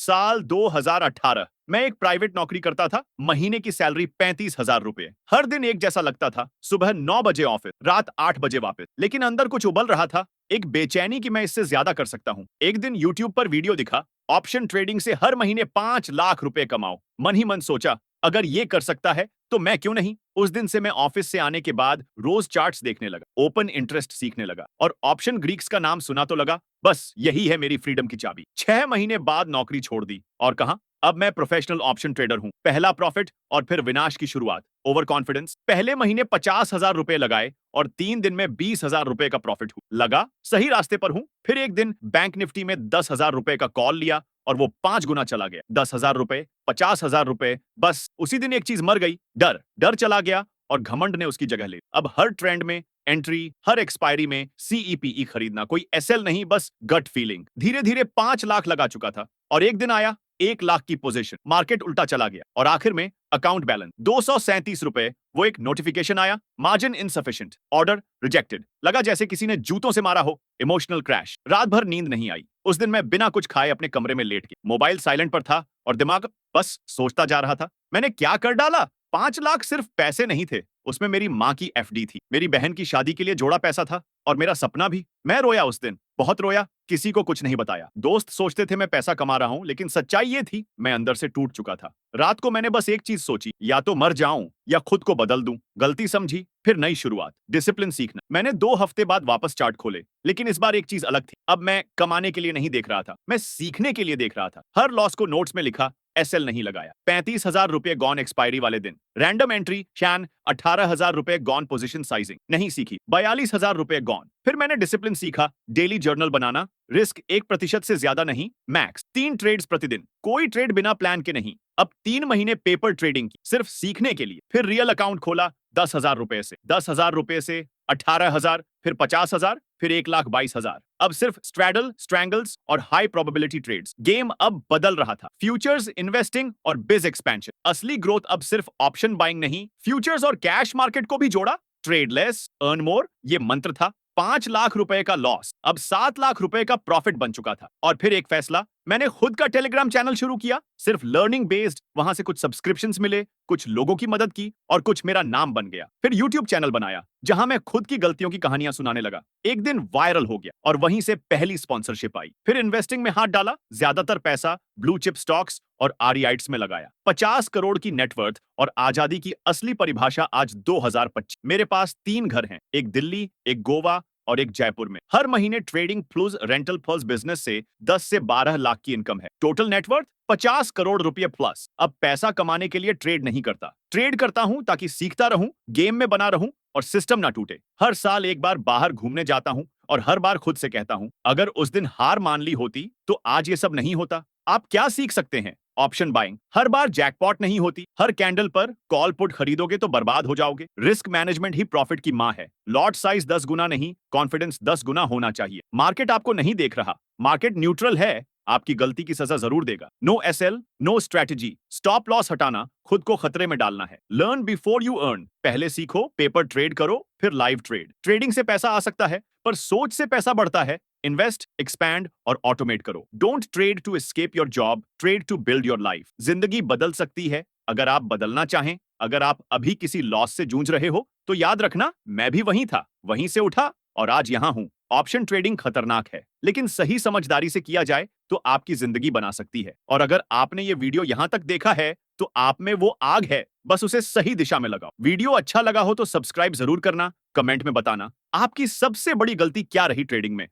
साल 2018। मैं एक प्राइवेट नौकरी करता था। महीने की सैलरी 35,000 रुपए। हर दिन एक जैसा लगता था। सुबह 9 बजे ऑफिस, रात 8 बजे वापस। लेकिन अंदर कुछ उबल रहा था, एक बेचैनी कि मैं इससे ज्यादा कर सकता हूँ। एक दिन यूट्यूब पर वीडियो दिखा, ऑप्शन ट्रेडिंग से हर महीने 5 लाख रुपए कमाओ। मन ही मन सोचा, अगर ये कर सकता है तो मैं क्यों नहीं। उस दिन से मैं ऑफिस से आने के बाद रोज चार्ट्स देखने लगा, ओपन इंटरेस्ट सीखने लगा और ऑप्शन ग्रीक्स का नाम सुना तो लगा बस यही है मेरी फ्रीडम की चाबी। 6 महीने बाद नौकरी छोड़ दी और कहा अब मैं प्रोफेशनल ऑप्शन ट्रेडर हूं। पहला प्रॉफिट और फिर विनाश की शुरुआत। Over confidence. पहले महीने 50,000 रुपए लगाए और 3 दिन में 20,000 रुपए का प्रॉफिट लगा सही रास्ते पर हूं। फिर एक दिन बैंक निफ्टी में 10,000 रुपए का कॉल लिया और वो 5 गुना चला गया। 10,000 रुपए, 50,000 रुपए। बस उसी दिन एक चीज मर गई, डर। डर चला गया और घमंड ने उसकी जगह ली। अब हर ट्रेंड में एंट्री, हर एक्सपायरी में सीईपीई खरीदना। कोई एसएल नहीं, बस गट फीलिंग। धीरे धीरे 5 लाख लगा चुका था और एक दिन आया 1 लाख की पोजीशन। मार्केट उल्टा चला गया और आखिर में अकाउंट बैलेंस 237 रुपए। वो एक नोटिफिकेशन आया, मार्जिन इनसफिशिएंट, ऑर्डर रिजेक्टेड। लगा जैसे किसी ने जूतों से मारा हो। Emotional crash. रात भर नींद नहीं आई। उस दिन मैं बिना कुछ खाए अपने कमरे में लेट गया। मोबाइल साइलेंट पर था और दिमाग बस सोचता जा रहा था, मैंने क्या कर डाला। 5 लाख सिर्फ पैसे नहीं थे, उसमें मेरी माँ की एफडी थी, मेरी बहन की शादी के लिए जोड़ा पैसा था और मेरा सपना भी। मैं रोया उस दिन, बहुत रोया। किसी को कुछ नहीं बताया। दोस्त सोचते थे मैं पैसा कमा रहा हूं, लेकिन सच्चाई ये थी मैं अंदर से टूट चुका था। रात को मैंने बस एक चीज सोची, या तो मर जाऊं या खुद को बदल दूं। गलती समझी, फिर नई शुरुआत, डिसिप्लिन सीखना। मैंने 2 हफ्ते बाद वापस चार्ट खोले, लेकिन इस बार एक चीज अलग थी। अब मैं कमाने के लिए नहीं देख रहा था, मैं सीखने के लिए देख रहा था। हर लॉस को नोट्स में लिखा, एसएल नहीं लगाया। 35,000 रुपए गॉन एक्सपायरी वाले दिन। रैंडम एंट्री शैन 18,000 रुपए गॉन। पोजीशन साइजिंग नहीं सीखी। 42,000 रुपए गॉन। फिर मैंने डिसिप्लिन सीखा, डेली जर्नल बनाना, रिस्क 1% से ज्यादा नहीं, मैक्स 3 ट्रेड्स प्रतिदिन। कोई ट्रेड बिना प्लान के नहीं। अब 3 महीने पेपर ट्रेडिंग की, सिर्फ सीखने के लिए। फिर रियल अकाउंट खोला 10,000 रुपए से, 10,000 रुपए से 18,000, फिर 50,000, फिर 1,22,000। अब सिर्फ स्ट्रैडल, स्ट्रैंगल्स और हाई प्रोबेबिलिटी ट्रेड्स। गेम अब बदल रहा था। फ्यूचर्स, इन्वेस्टिंग और बिज एक्सपेंशन। असली ग्रोथ अब सिर्फ ऑप्शन बाइंग नहीं, फ्यूचर्स और कैश मार्केट को भी जोड़ा। ट्रेड लेस, अर्न मोर, ये मंत्र था। 5 लाख रुपए का लॉस अब 7 लाख रुपए का प्रॉफिट बन चुका था। और फिर एक फैसला, मैंने खुद का टेलीग्राम चैनल शुरू किया, सिर्फ लर्निंग बेस्ड। वहां से कुछ सब्सक्रिप्शंस मिले, कुछ लोगों की मदद की और कुछ मेरा नाम बन गया। फिर यूट्यूब चैनल बनाया, जहां मैं खुद की गलतियों की कहानियां सुनाने लगा। एक दिन वायरल हो गया और वहीं से पहली स्पॉन्सरशिप आई। फिर इन्वेस्टिंग में हाथ डाला, ज्यादातर पैसा ब्लू चिप स्टॉक्स और आरईआईट्स में लगाया। 50 करोड़ की नेटवर्थ और आजादी की असली परिभाषा आज 2025। मेरे पास 3 घर हैं, एक दिल्ली, एक गोवा और एक जयपुर में। हर महीने trading plus rental plus business से 10 से 12 लाख की इनकम है। टोटल नेटवर्थ 50 करोड़ रुपए प्लस। अब पैसा कमाने के लिए ट्रेड नहीं करता, ट्रेड करता हूं ताकि सीखता रहूं, गेम में बना रहूं और सिस्टम ना टूटे। हर साल एक बार बाहर घूमने जाता हूं और हर बार खुद से कहता हूं, अगर उस दिन हार मान ली होती तो आज ये सब नहीं होता। आप क्या सीख सकते हैं? Option buying. हर बार जैकपॉट नहीं होती, हर कैंडल पर कॉल पुट खरीदोगे तो बर्बाद हो जाओगे। रिस्क मैनेजमेंट ही प्रॉफिट की मां है। लॉट साइज 10 गुना नहीं, कॉन्फिडेंस 10 गुना होना चाहिए। मार्केट आपको नहीं देख रहा, मार्केट न्यूट्रल है, आपकी गलती की सजा जरूर देगा। No SL, no strategy, stop loss हटाना खुद को खतरे में डालना है। Learn before you earn. पहले सीखो, पेपर ट्रेड करो, फिर लाइव ट्रेड। ट्रेडिंग से पैसा आ सकता है, पर सोच से पैसा बढ़ता है। इन्वेस्ट, एक्सपैंड और ऑटोमेट करो। Don't trade to escape your job, trade to build your life. जिंदगी बदल सकती है अगर आप बदलना चाहें। अगर आप अभी किसी लॉस से जूझ रहे हो तो याद रखना, मैं भी वहीं था, वहीं से उठा और आज यहां हूं। ऑप्शन ट्रेडिंग खतरनाक है, लेकिन सही समझदारी से किया जाए तो आपकी जिंदगी बना सकती है। और अगर आपने ये वीडियो यहां तक देखा है तो आप में वो आग है, बस उसे सही दिशा में लगाओ। वीडियो अच्छा लगा हो तो सब्सक्राइब जरूर करना, कमेंट में बताना आपकी सबसे बड़ी गलती क्या रही ट्रेडिंग में।